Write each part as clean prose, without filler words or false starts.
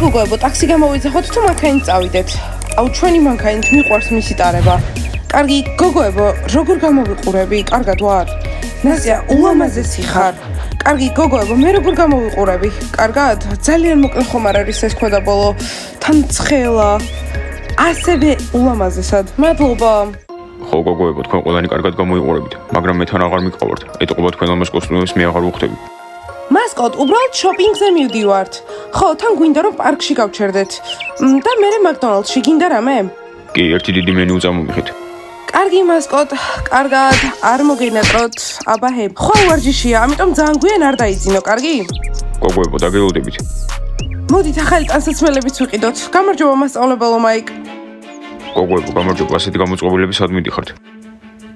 გოგოებო, ტაქსი გამოვიძახოთ თუ მანქანით წავიდეთ. აუ, ჩვენი მანქანით მიყვარს მისი ტარება. კარგი, გოგოებო, როგორ გამოვიყურები? კარგად ვარ. ნასია, ულამაზესი ხარ. კარგი, გოგოებო, მე როგორ გამოვიყურები? კარგად? ძალიან მოკლე ხომ არ არის ეს ქვედაბოლო. თან ცხელა. ასევე ულამაზესად. მადლობა. ხო, გოგოებო, თქვენ ყველანი კარგად გამოიყურებით, მაგრამ მე თან აღარ მიყავართ. ეტყობა თქვენ ამას კოსტუმებს მე აღარ ვუხდები. მასკოტ, უბრალოდ შოპინგზე მივდივართ. ხო, თან გვინდა რომ პარკში გავჩერდეთ. და მე მაკდონალდსში გინდა რამე? კი, ერთი დიდი მენიუ წამომიღეთ. კარგი მასკოტ, კარგად, არ მოგინატროთ, აბაჰე. ხო, ვარჯიშია, ამიტომ ძალიან გვიან არ დაიძინო, კარგი? გოგოებო, დაგელოდებით. მოდით ახალი ტანსაცმელებიც ვიყიდოთ. გამარჯობა მასწავლებელო მაიკ. გოგოებო, გამარჯობა, ასეთი გამოწყობილები სად მიდიხართ?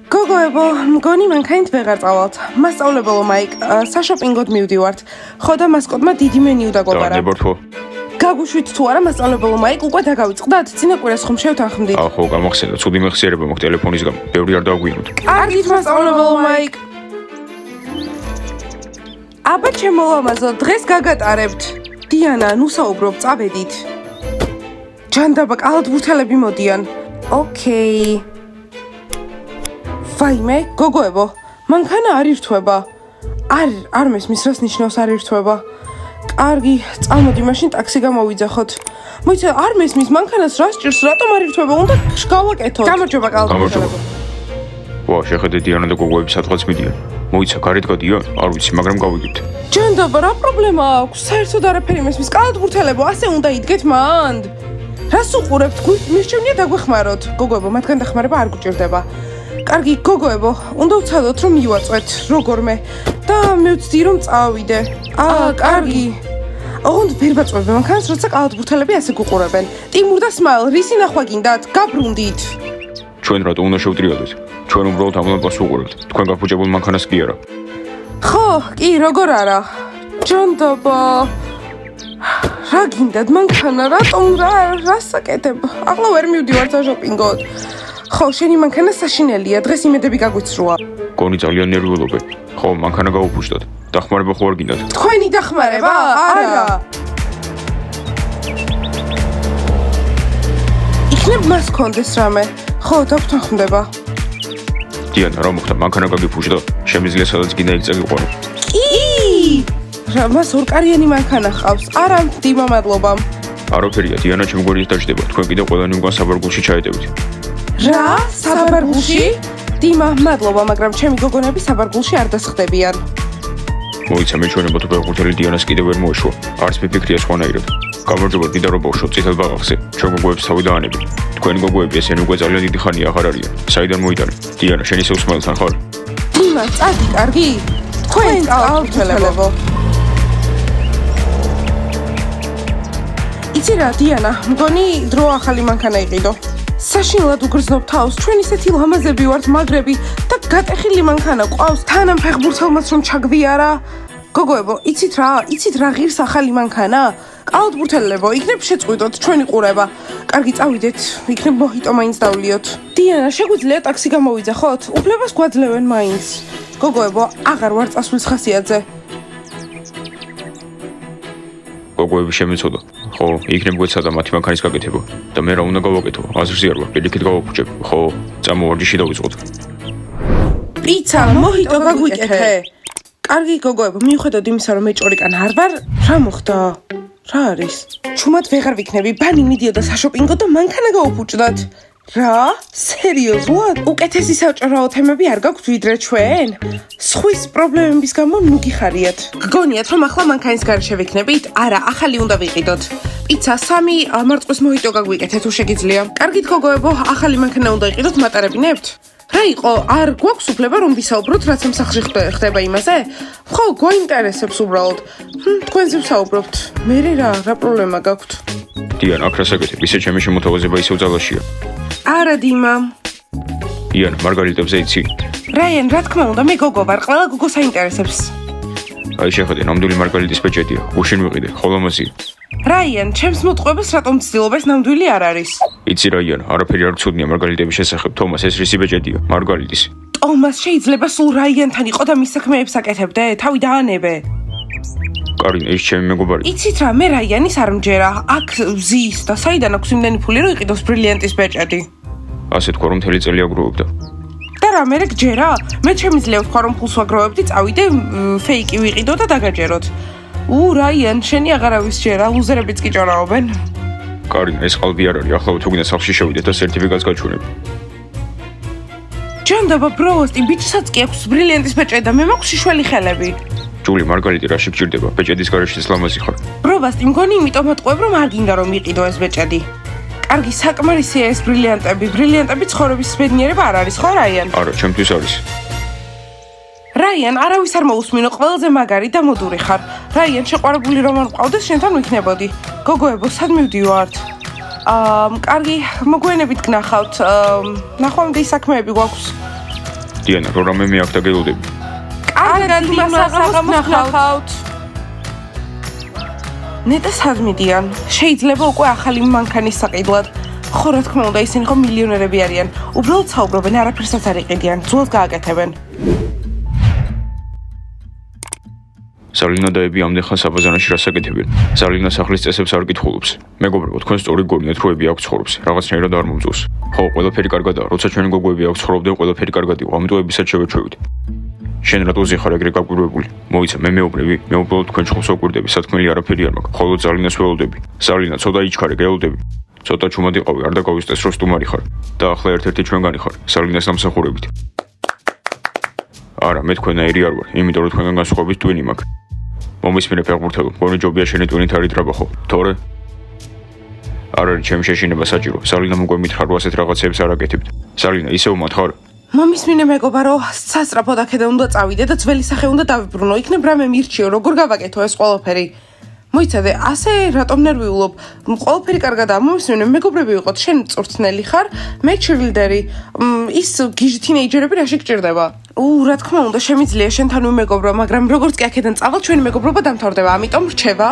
გოგოებო, მგონი მანქანით ვეღარ წავალთ. მასწავლებელო მაიკ, საშოპინგოდ მივდივართ. ხო და მასკოტმა დიდი მენიუ დაგვაბარა. და ნებართვო. გაგუშვით თუ არა მასწავლებელო მაიკ, უკვე დაგავიწყდათ? წინა კვირას ხომ შევთანხმდით? ხო, გამახსენდა, ცუდი მეხსიერება მოხდა ტელეფონის გამო. ბევრი არ დავგვიანოთ. კარგით მასწავლებელო მაიკ. აბა ჩემო ლამაზო, დღეს გაგატარებთ. დიანა, ნუ საუბრობ, წავედით. ჯანდაბა, კალათბურთელები მოდიან. ოკეი. ვაიმე, გოგოებო, მანქანა არ ირთვება. არ მესმის რას ნიშნავს არ ირთვება. კარგი, წამოდი მაშინ ტაქსი გამოვიძახოთ. მოიცა, არ მესმის მანქანას რა სჭირს, რატომ არ ირთვება? უნდა გავაკეთოთ. გამარჯობა, კალათბურთელებო. ვა, შეხედე დიანა და გოგოები სადღაც მიდიან. მოიცა, გარეთ გადიან? არ ვიცი, მაგრამ გავიგებთ. ჯანდაბა, რა პრობლემა აქვს? საერთოდ არაფერი მესმის. კალათბურთელებო, ასე უნდა იდგეთ მანდ. რას უყურებთ? მირჩევნია დაგვეხმაროთ. გოგოებო, მათგან დახმარება არ გჭირდება. კარგი, გოგოებო, უნდა ვცადოთ რომ მივაწვეთ როგორმე და მე ვცდი რომ წავიდე. კარგი. ოღონდ ვერ ვაწვევ მანქანას, როცა კალათბურთელები ასე გუყურებენ. ტიმურ და სმაილ, რისი ნახვა გინდათ? გაბრუნდით. ჩვენ რატო უნდა შევტრიალდეთ? ჩვენ უბრალოდ ამ ლამპას ვუყურებთ. თქვენ გაფუჭებულ მანქანას კი არა. ხო, კი, როგორ არა. ჯანდაბა. რა გინდათ მანქანა, რატომ რა საკეთებ? ახლა ვერ მივდივარ საშოპინგოდ. ხო, შენი მანქანა საშინელია, დღეს იმედები გაგვიცრუა. გონი ძალიან ნერვიულობენ. ხო, მანქანა გაუფუჭდათ. დახმარება ხო არ გინდათ? თქვენი დახმარება? არა. იქნებ მას კონდეს რამე. ხო, დაგთანხმდება. დიანა, რა მოხდა? მანქანა გაგიფუჭდა? შემიძლია სადაც გინდა იქ წაგიყვანო. კი! რა, მას ორკარიანი მანქანა ჰყავს. არა, დიმა, მადლობა. არაფერია, დიანა, ჩემ გვერდით დაждდება. თქვენ კიდევ ყველანი უკან საბარგულში ჩაედევით. რა? საბარგულში? დიმა, მადლობა, მაგრამ ჩემი გოგონები საბარგულში არ დასხდებიან. მოიცა, მე ჩვენებო თუ ფეხბურთელი დიანას კიდევ ვერ მოეშვა. არც მიფიქრია სხვანაირად. გამარჯობა, დიდა რო ბავშვო, წითელ ბაღახზე. ჩვენ გოგოებს თავი დაანები. თქვენი გოგოები ესენი უკვე ძალიან დიდი ხანია აღარ არიან. საიდან მოიტანე? დიანა, შენ ისე უსმელთან ხარ? დიმა, წადი, კარგი? თქვენ კალათბურთელებო. იცი რა, დიანა, მგონი დრო ახალი მანქანა იყიდო. საშინლად უგრძნობ თავს, ჩვენ ისეთი ლამაზები ვართ, მაგრები და გატეხილი მანქანა ყავს. თან ამ ფეხბურთელმაც რომ ჩაგვიარა. გოგოებო, იცით რა ღირს ახალი მანქანა? კალათბურთელებო, იქნებ შეწყვიტოთ ჩვენი ყურება. კარგი, წავიდეთ, იქნებ მოჰიტო მაინც დავლიოთ. დიანა, შეგვიძლია ტაქსი გამოვიძახოთ? უფლებას გვაძლევენ მაინც. გოგოებო, აღარ ვარ წასulis ხასიათზე. გოგოები შემეცოდა. ხო, იქნებ გვეცადა მათი მანქანის გაკეთება და მე რა უნდა გავაკეთო? აზრზე არ ვარ, პირიქით გავაფუჭებ. ხო, წამოვარჯიში დავიწყოთ. პიცა, მოჰიტო გაგვიკეთე. კარგი, გოგოებო, მიუხედავად იმისა, რომ მე ჭორიკან არ ვარ, რა მოხდა? რა არის? ჩუმად ვეღარ ვიქნები, ბანი მიდიოდა საშოპინგო და მანქანა გაუფუჭდათ. რა? სერიოზულად? უკეთესი საჭირო თემები არ გაქვთ ვიდრე ჩვენ? სხვის პრობლემების გამო ნუ გიხარიათ. გგონიათ რომ ახლა მანქანის გარეშე ვიქნებით? არა, ახალი უნდა ვიყიდოთ. პიცა 3 მარწყვის მოჰიტო გაგვიკეთეთ თუ შეგიძლია. კარგით, გოგოებო, ახალი მანქანა უნდა იყიდოთ, მატარებინებთ? რა იყო? არ გვაქვს უფლება რომ ვისაუბროთ, რაც ამ სახლში ხდება იმაზე? ხო, გვაინტერესებს უბრალოდ. თქვენზე ვსაუბრობთ. მე რა პრობლემა გაქვთ? დიანა, აქ რა საკეთებ? ისე ჩემი შემოთავაზება ისევ ძალაშია. არა, დიმა. დიანა, მარგარიტებზე იცი? რაიან, რა თქმა უნდა, მე გოგო ვარ, ყველა გოგო საინტერესებს. აი შეხედე, ნამდვილი მარგარიტის პეჭედია. გუშინ ვიყიდე, ხოლომაზია. რაიან, ჩემს მოტყუებას რატომ ცდილობ, ეს ნამდვილი არ არის. იცი რაიან, არაფერი არ ცუდნია მარგარიტების შესახებ. თომას, ეს რისი პეჭედია? მარგარიტის. ტომას შეიძლება სულ რაიანთან იყო და მის საქმეებს აკეთებდე? თავი დაანებე. კარინა, ის ჩემი მეგობარი. იცით რა, მე რაიანის არ მჯერა. აქ ზის და საიდან აქვს იმდენი ფული, რომ იყიდოს ბრილიანტის ბეჭედი. ასე თქვა, რომ მთელი წელი აგროვებდა. და რა მე გჯერა? მე შემიძლია ვთქვა, რომ ფულს ვაგროვებდი, წავიდე ფეიკი ვიყიდო და დაგაჯეროთ. რაიან, შენი აღარავის ჯერა, ლუზერებიც კი ჭორაობენ. კარინა, ეს ყალბი არ არის. ახლა თუ გინდა სახლში შევიდეთ და სერტიფიკატს გაჩვენებ. ჯანდაბა ბროვოსტი, ბიჭსაც კი აქვს ბრილიანტის ბეჭედი და მე მაქვს შიშველი ხელები. ჯული, მარგალიტი, რაში გჭირდება? ბეჭედის გარეშეც ლამაზი ხარ. ბროვოსტი, მგონი იმიტომ ატყუებ, რომ არ გინდა რომ იყიდო ეს ბეჭედი. კარგი, საკმარისია ეს ბრილიანტები. ბრილიანტები ცხოვრების ბედნიერება არ არის, ხო რაიან? არა, ჩემთვის არის. რაიან, არავის არ მოусმინო, ყველაზე მაგარი და მოდური ხარ. რაიან, შეყვარებული რომ არ მყავდეს, შენთან ვიქნებოდი. გოგოებო, სად მივდივართ? კარგი, მოგვიანებით გნახავთ. ნახვამდის საქმეები გვაქვს. დიანა, რო რამე მე აქ დაგელოდები. კარგად, იმასაღამოს გნახავთ. ნეტა სად მიდიან? შეიძლება უკვე ახალი მანქანის საყიდლად. ხო, რა თქმა უნდა, ისინი ხო მილიონერები არიან. უბრალოდ საუბრობენ, არაფერსაც არ იყიდიან, ძველს გააკეთებენ. სალინა და ები ამდენ ხანს აბაზანაში რას აკეთებენ? სალინა სახლის წესებს არ კითხულობს. მეგობრებო, თქვენ სწორი გონიათ, რომ ები აქ ცხოვრობს. რაღაცნაირად არ მომწონს. ხო, ყველაფერი კარგადაა. როცა ჩვენი გოგოები აქ ცხოვრობდნენ, ყველაფერი კარგად იყო. ამიტომ ებისაც შევეჩვევით. შენ რატოზე ხარ ეგრე გაკვირვებული? მოიცა, მე მეუბნები, მე უბრალოდ თქვენ ჩხუბს ვაკვირდები, სათქმელი არაფერი არ მაქვს. ხოლო სალინას ველოდები. სალინა, ცოტა იჩქარე, გელოდები. ცოტა ჩუმად იყავი, არ დაგავისწეს, რომ სტუმარი ხარ. და ახლა ერთ-ერთი ჩვენგანი ხარ, სალინას დამსახურებით. არა, მე თქვენაირი არ ვარ, იმიტომ რომ თქვენგან განსხვავებით ტვინი მაქვს. მომისმინე ფეხბურთელო, მგონი ჯობია შენი ტვინით არ იტრაბახო. თორე? არ არის ჩემი შეშინება საჭირო. სალინა მგონი მითხრა, რომ ასეთ რაღაცებს არ აკეთებთ. სალინა, ისევ მათქარ? მომისმინე მეგობარო, სასწრაფოდ აქედან უნდა წავიდე და ძველი სახე უნდა დავიბრუნო. იქნებ რამე მირჩიო, როგორ გავაკეთო ეს ყველაფერი. მოიცადე, ასე რატომ ნერვიულობ? ყველაფერი კარგადაა. მომისმინე, მეგობრები ვიყოთ, შენ წვრთნელი ხარ, მე ჩირლდერი. ის გიჟი თინეიჯერები რაში გჭირდება? რა თქმა უნდა, შემიძლია შენთან ვიმეგობრო, მაგრამ როგორც კი აქედან წავალ, ჩვენი მეგობრობა დამთავრდება, ამიტომ რჩება.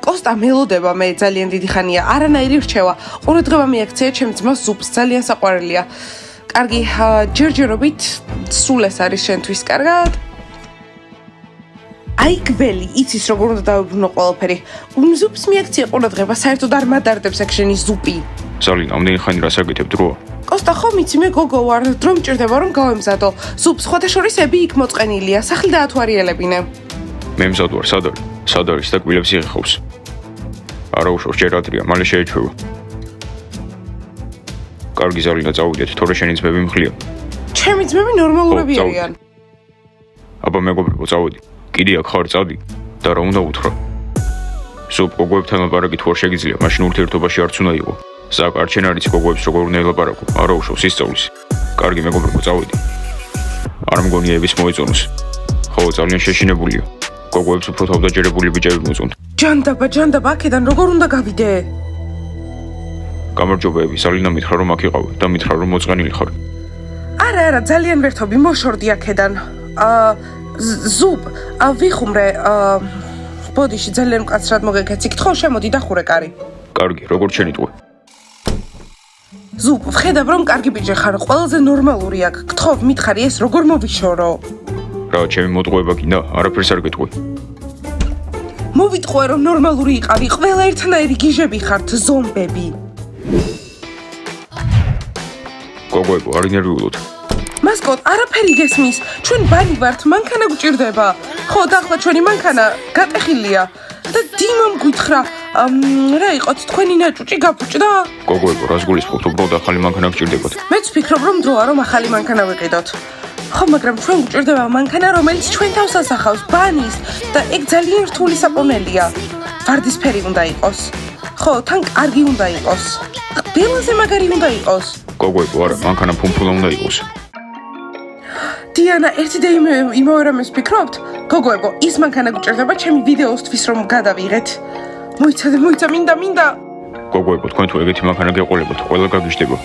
კოსტა მელოდება მე ძალიან დიდი ხანია, არანაირი რჩევა. ყურადღება მიაქცია ჩემს ძმას ზუპს, ძალიან საყვარელია. კარგი, ჯერჯერობით სულ ეს არის შენთვის, კარგად? აი გველი, იცის როგორ უნდა დავიბრუნო ყველაფერი. ზუპს მიაქცია ყურადღება, საერთოდ არ მადარდებს აქ შენი ზუპი. სალინა, ამდენი ხანი რას აკეთებ, დროა? კოსტა, ხო მიცი, მე გოგო ვარ, დრო მჭირდება რომ გავემზადო. ზუპს სხვათა შორის ები იქ მოწყენილია, სახლი დაათვალიერებინე. მე მზად ვარ, სად არის და კვილებს იღეხავს. არა უშავს, ჯერ ადრია, მალე შეეჩვევა. კარგი, სალინა, წავიდეთ, თორე შენი ძმები მხლია. ჩემი ძმები ნორმალურები ხო, არიან. აბა მეგობრებო, წავედი. კიდე აქ ხარ, წადი. და რა უნდა უთხრა? ზუპ, გოგოებთან ლაპარაკი თუ არ შეგიძლია, მაშინ ურთიერთობაში არც უნდა იყო. საკ, არ შენ არიცი გოგოებს როგორ უნდა ელაპარაკო, არა უშავს, ისწავლის. კარგი, მეგობრებო, წავედი. არ მგონია ების მოეწონოს. ხო, ძალიან შეშინებულია. გოგოებს უფრო თავდაჯერებული ბიჭები მოწონთ. ჯანდაბა, აქედან როგორ უნდა გავიდე? გამარჯობა, სალინა მითხრა რომ აქ იყავი და მითხრა რომ მოწყენილი ხარ. არა, ძალიან ვერთობი, მოშორდი აქედან. ზუპ, ვიხუმრე, ბოდიში ძალიან მკაცრად მოგეკეცი, გთხოვ შემოდი დახურე კარი. კარგი, როგორ შენიტყვე? ზუპ, ვხედავ რომ კარგი ბიჭი ხარ, ყველაზე ნორმალური აქ. გთხოვ, მითხარი ეს როგორ მოვიშორო? რა, ჩემი მოტყუება გინდა? არაფერს არ გეტყვი. მოვიტყვე რომ ნორმალური იყავი, ყველა ერთნაირი გიჟები ხართ, ზომბები. გოგოებო, არ ინერვიულოთ. მასკოტ, არაფერი გესმის. ჩვენ ბანი ვართ, მანქანა გვჭირდება. ხო, და ახლა ჩვენი მანქანა გატეხილია. და დიმამ გითხრა, რა იყოთ, თქვენი ნაჭუჭი გაფუჭდა? გოგოებო, რას გულისხმობთ? უბრალოდ ახალი მანქანა გჭირდებათ. მეც ვფიქრობ, რომ დროა რომ ახალი მანქანა ვიყიდოთ. ხო, მაგრამ ჩვენ გვჭირდება მანქანა, რომელიც ჩვენ თავს ასახავს, ბანის და ეგ ძალიან რთული საპონელია. ვარდისფერი უნდა იყოს. ხო, თან კარგი უნდა იყოს. ყველაზე მაგარი უნდა იყოს. გოგოებო, არა, მანქანა ფუმფულა უნდა იყოს. დიანა, ერთი და იმავე რამეს ვფიქრობთ? გოგოებო, ის მანქანა გვჭირდება ჩემი ვიდეოსთვის რომ გადავიღეთ. მოიცა, მინდა. გოგოებო, თქვენ თუ ეგეთი მანქანა გეყოლებათ, ყველა გაგიჟდება.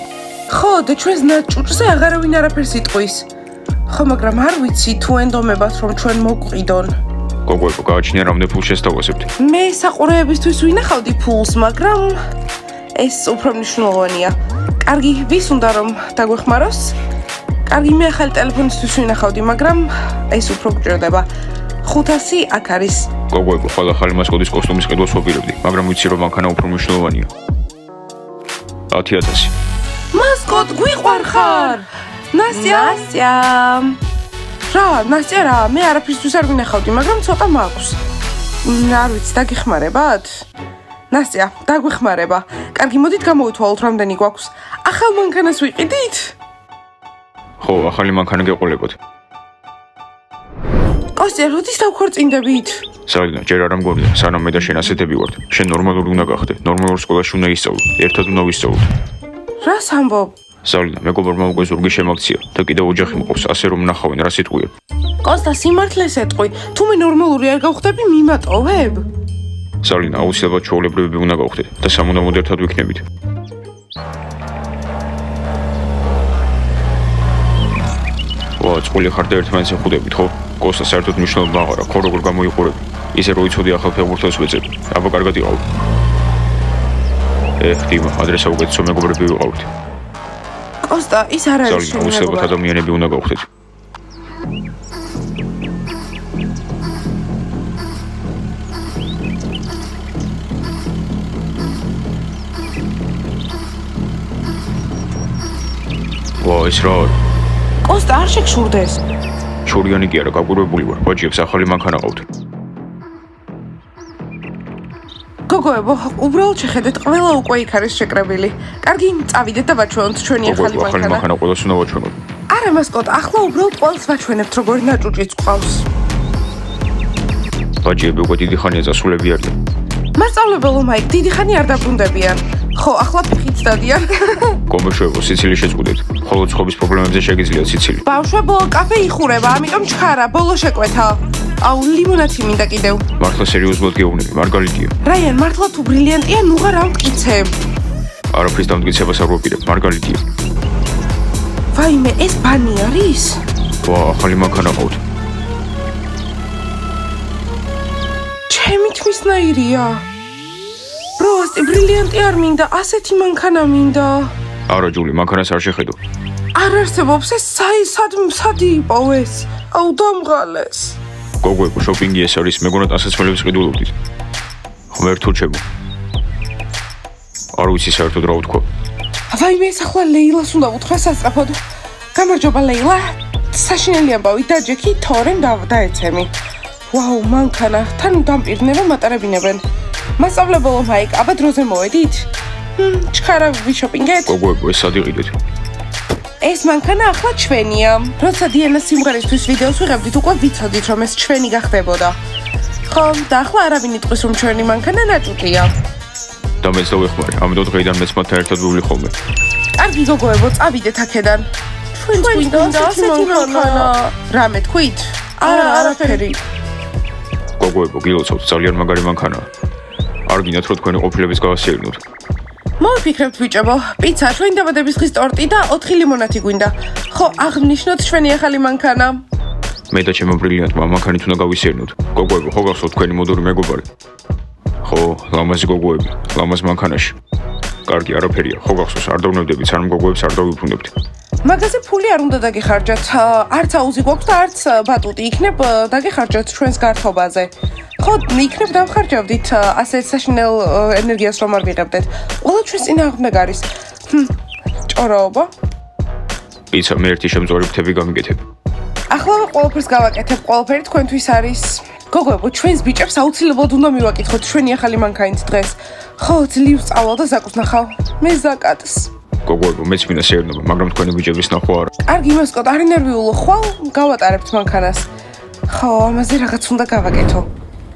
ხო, და ჩვენს ნაჭუჭზე აღარავინ არაფერს იტყვის. ხო, მაგრამ არ ვიცი თუ ენდომებათ რომ ჩვენ მოვყიდონ. გოგოებო, გააჩნია რამდენი ფულს შესთავაზებთ? მე საყურეებისთვის ვინახავდი ფულს, მაგრამ ეს უფრო მნიშვნელოვანია. კარგი, ვის უნდა რომ დაგვეხმაროს? კარგი, მე ახალი ტელეფონისთვის ვინახავდი, მაგრამ ეს უფრო გვჭირდება. 500 აქ არის. გოგოებო, ხვალ ახალი მასკოტის კოსტუმის ყიდვას ვაპირებდი, მაგრამ ვიცი რომ მანქანა უფრო მნიშვნელოვანია. 10,000. მასკოტ გვიყვარხარ. ნასტია. ნასტია, მე არაფრისთვის არ ვინახავდი, მაგრამ ცოტა მაქვს. არ ვიცი, დაგეხმარებათ? ნასტია, დაგვეხმარება. კარგი, მოდით გამოვითვალოთ, რამდენი გვაქვს. ახალ მანქანას ვიყიდით? ხო, ახალი მანქანა გეყოლებოდ. კოსტია, როდის დავქორწინდებით? სალინა, ჯერ არ ამგონია, სანამ მე და შენ ასეთები ვართ. შენ ნორმალური უნდა გახდე, ნორმალურ სკოლაში უნდა ისწავლო, ერთად უნდა ვისწავლოთ. რას ამბობ? სალინა, მეგობარმა უკვე ზურგი შემაქცია და კიდევ ოჯახი მყავს, ასე რომ ნახავენ რა სიტყვია. კოსტა, სიმართლეს ეტყვი, თუ მე ნორმალური არ გავხდები, მიმატოვებ? სალინა, აუცილებლად ჩვეულებრივები უნდა გავხდეთ და სამუდამოდ ერთად ვიქნებით. ვა, წყვილი ხარ და ერთმანეთს ეხუდებით, ხო? კოსტა საერთოდ მნიშვნელობა აღარ აქვს, ხო როგორ გამოიყურები? ისე რო იცოდი ახალ ფეხბურთელს ვეძებ. აბა კარგად იყავ. დიმა, ადრე საუკეთესო მეგობრები ვიყავით. კოსტა, ის არ არის სალინა, აუცილებლად ადამიანები უნდა გავხდეთ. ვა, ეს რა არის? კოსტა, არ შეგშურდეს. შურიანი კი არა, გაკვირვებული ვარ. ბაჭიებს ახალი მანქანა ყავთ. გოგოებო, უბრალოდ შეხედეთ, ყველა უკვე იქ არის შეკრებილი. კარგი, წავიდეთ და ვაჩვენოთ ჩვენი ახალი ახალი მანქანა. მანქანა ყველას უნდა ვაჩვენოთ. არა, მასკოტ, ახლა უბრალოდ ყველს ვაჩვენებთ, როგორი ნაჭუჭიც ყავს. ბაჭიები უკვე დიდი ხანია წასულები არიან. მასწავლებელო მაიკ, დიდი ხანი არ დაბრუნდებიან. ხო, ახლა ფეხით დადიან. გომეშვებო, სიცილი შეწყვდეთ. ხოლო ცხობის პრობლემებზე შეგიძლიათ სიცილი. ბავშვებო, კაფე იხურება, ამიტომ ჩქარა, ბოლო შეკვეთა. აუ, ლიმონათი მინდა კიდევ. მართლა სერიოზულად გეუბნები, მარგალიტია. რაიან, მართლა თუ ბრილიანტია, ნუ რა მტკიცებ. არაფრის დამტკიცებას არ ვაპირებ, მარგალიტია. ვაიმე, ეს ბანი არის? ვა, ახალი მანქანა ყავთ. ჩემი თმისნაირია. პროასტი, ბრილიანტი არ მინდა, ასეთი მანქანა მინდა. არა, ჯული, მანქანას არ შეხედო. არ არსებობს ეს სად იპოვეს? აუ, დამღალეს. გოგოებო, შოპინგი ეს არის, მეგონა ტანსაცმელებს ყიდულობდით. ღმერთო ჩემო. არ ვიცი საერთოდ რა ვთქვა. ვაიმე, ეს ახლა ლეილას უნდა უთხრა სასწრაფოდ. გამარჯობა ლეილა. საშინელი ამბავი დაჯექი, თორემ დაეცემი. ვაუ, მანქანა, თან დამპირდნება მატარებინებენ. მასწავლებელო მაიკ, აბა დროზე მოვედით? ჩქარა ვიშოპინგეთ? გოგოებო, ეს სად იყიდეთ? ეს მანქანა ახლა ჩვენია. როცა დიანას სიმღერისთვის ვიდეოს ვიღებდით, უკვე ვიცოდით, რომ ეს ჩვენი გახდებოდა. ხო, და ახლა არავინ იტყვის, რომ ჩვენი მანქანა ნაჭუტია. და მეც დავეხმარე, ამიტომ დღეიდან მეც მათთან ერთად ვივლი ხოლმე. კარგი გოგოებო, წავიდეთ აქედან. ჩვენ გვინდა ასეთი მანქანა. რა მეთქვით? არაფერი. გოგოებო, გილოცავთ, ძალიან მაგარი მანქანაა. არ გინდათ რომ თქვენი ყოფილების გავასიარნოთ. მოვიფიქრებთ ბიჭებო, პიცა, ჩვენი დაბადების დღის ტორტი და 4 ლიმონათი გვინდა. ხო, აღნიშნოთ ჩვენი ახალი მანქანა. მე და ჩემო ბრილიანტმა მანქანით უნდა გავისიარნოთ. გოგოებო, ხო გახსოვთ თქვენი მოდური მეგობარი? ხო, ლამაზი გოგოები, ლამაზ მანქანაში. კარგი, არაფერია, ხო გახსოვს, არ დავნებდებით, სანამ გოგოებს არ დავიბრუნებთ. მაგაზე ფული არ უნდა დაგეხარჯათ. არც აუზი გვაქვს და არც ბატუტი, იქნებ დაგეხარჯათ ჩვენს გართობაზე. ხო, იქნებ დავხარჯავდით ასეთ საშინელ ენერგიას რომ არ ვიღებდეთ. ყველა ჩვენს წინააღმდეგ არის. ჭორაობა. პიცა, მე ერთი შემწვარი ფრთები გამიგეთებ. ახლა ყველაფერს გავაკეთებ, ყველაფერი თქვენთვის არის. გოგოებო, ჩვენს ბიჭებს აუცილებლად უნდა მივაკითხოთ ჩვენი ახალი მანქანით დღეს. ხო, ძლივ სწავლა და ზაკუს ნახავ. მე ზაკატს. გოგოებო, მეც მინდა სეირნობა, მაგრამ თქვენი ბიჭების ნახვა არა. კარგი მასკოტ, არ ინერვიულო, ხვალ გავატარებთ მანქანას. ხო, ამაზე რაღაც უნდა გავაკეთო.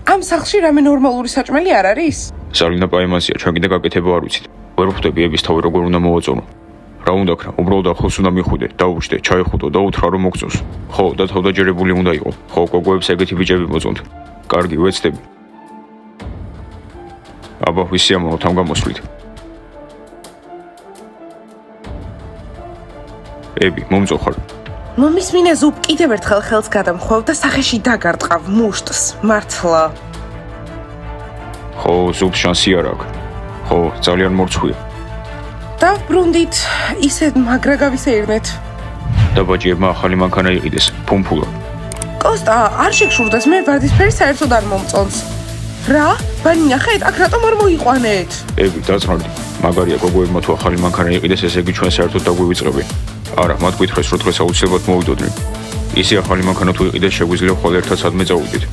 ამ სახლში რამე ნორმალური საჭმელი არ არის? სალინა პაემანსია, ჩვენ კიდე გაკეთება არ ვიცით. ვერ ვხვდები ების თავი როგორ უნდა მოვაწონო. რა უნდა ქრა, უბრალოდ ახლოს უნდა მიხვიდე, დაუჭდე, ჩაეხუტო და უთხრა რომ მოგწონს. ხო, და თავდაჯერებული უნდა იყო. ხო, გოგოებს ეგეთი ბიჭები მოწონთ. კარგი, ვეცდები. აბა, ვისიამოვნოთ ამ გამოსვლით. ები, მომწოხარ. მომის მინე ზუბ კიდევ ერთხელ ხელს გადამხვევ და სახეში დაგარტყავ მუშტს, მართლა. ხო, ზუბს შანსი არ აქვს. ხო, ძალიან მორცხვია. დავბრუნდით, ისე მაგრა გავისეირნეთ. და ბაჭიებმა ახალი მანქანა იყიდეს, ფუმფულა. კოსტა, არ შეგშურდეს, მე ვარდისფერი საერთოდ არ მომწონს. რა? ბანი ნახეთ, აქ რატომ არ მოიყვანეთ? ები, დაძღარდი. მაგარია გოგოებმა თუ ახალი მანქანა იყიდეს, ესე იგი ჩვენ საერთოდ დაგვივიწყებენ. არა, მათ გითხრეს, რომ დღეს აუცილებლად მოვიდოდნენ. ისი ახალი მანქანა თუ იყიდეს, შეგვიძლია ხოლმე ერთად სადმე წავიდეთ.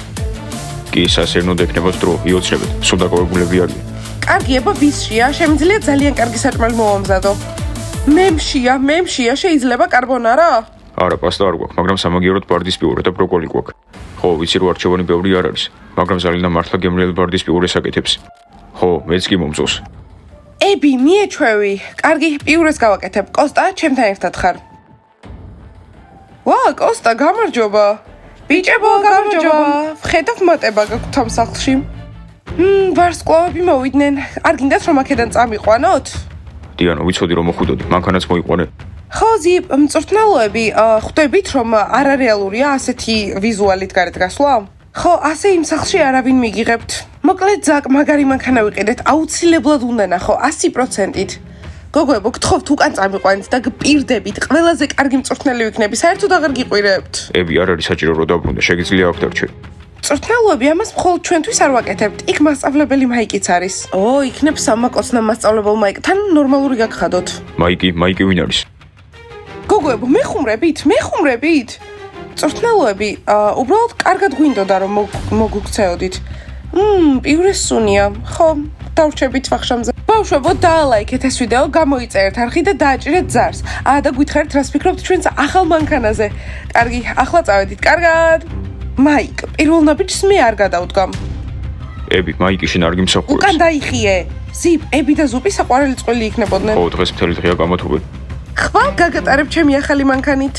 კი, სასერნოდ ექნებათ დრო, იოცნებეთ, სულ დაკავებულები არიან. კარგი, აბა ვისშია, შემიძლია ძალიან კარგი საჭმელი მოვამზადო. მემშია, შეიძლება კარბონარა? არა, პასტა არ გვაქვს, მაგრამ სამაგიეროდ ბარდის პიურე და ბროკოლი გვაქვს. ხო, ვიცი რომ არჩევანი ბევრი არ არის, მაგრამ ზალინა მართლა გემრიელ ბარდის პიურეს აკეთებს. ხო, მეც კი მომწონს. ები, მიეჩვევი. კარგი, პიურეს გავაკეთებ. კოსტა, ჩემთან ერთად ხარ. ვა, კოსტა, გამარჯობა. ბიჭებო, გამარჯობა. ხედავ მატება გაქვთ ამ სახლში. ვარსკვლავები მოვიდნენ. არ გინდათ რომ აქედან წამიყვანოთ? დიანო, ვიცოდი რომ მოხვიდოდი, მანქანაც მოიყვანე. ხო, ზიპ, მწვრთნელოები, ხვდებით რომ არარეალურია ასეთი ვიზუალით გარეთ გასვლა? ხო, ასე იმ სახლში არავინ მიგიღებთ. მოკლედ, ზაკ, მაგარი მანქანა ვიყიდეთ, აუცილებლად უნდა ნახო 100%-ით. გოგოებო, გთხოვთ უკან წამიყვანეთ და გპირდებით, ყველაზე კარგი მწვრთნელი ვიქნები, საერთოდ აღარ გიყვირებთ. ები, არ არის საჭირო რომ დაბრუნდე, შეგიძლია აქ დარჩე. მწვრთნელოები ამას მხოლოდ ჩვენთვის არ ვაკეთებთ. იქ მასწავლებელი მაიკიც არის. იქნებ სამაკოცნა მასწავლებელ მაიკთან ნორმალური გაგხადოთ. მაიკი ვინ არის? გოგოებო, მეხუმრებით? მწვრთნელოები, უბრალოდ კარგად გვინდოდა რომ მოგუქცეოდით. პიურეს სუნია. ხო, დავრჩებით ვახშამზე. ბავშვებო, დაალაიქეთ ეს ვიდეო, გამოიწერეთ არხი და დააჭირეთ ზარს. და გითხარით რას ფიქრობთ ჩვენს ახალ მანქანაზე. კარგი, ახლა წავედით. კარგად. მაიკ, პირველ ნაბიჯს მე არ გადავდგამ. ები, მაიკი შენ არ გიმსახურებს. უკან დაიხიე. ზიპ, ები და ზუპი საყვარელი წყვილი იქნებოდნენ. ხო, დღეს მთელი დღეა გამათობენ. ხვალ გაგატარებ ჩემი ახალი მანქანით.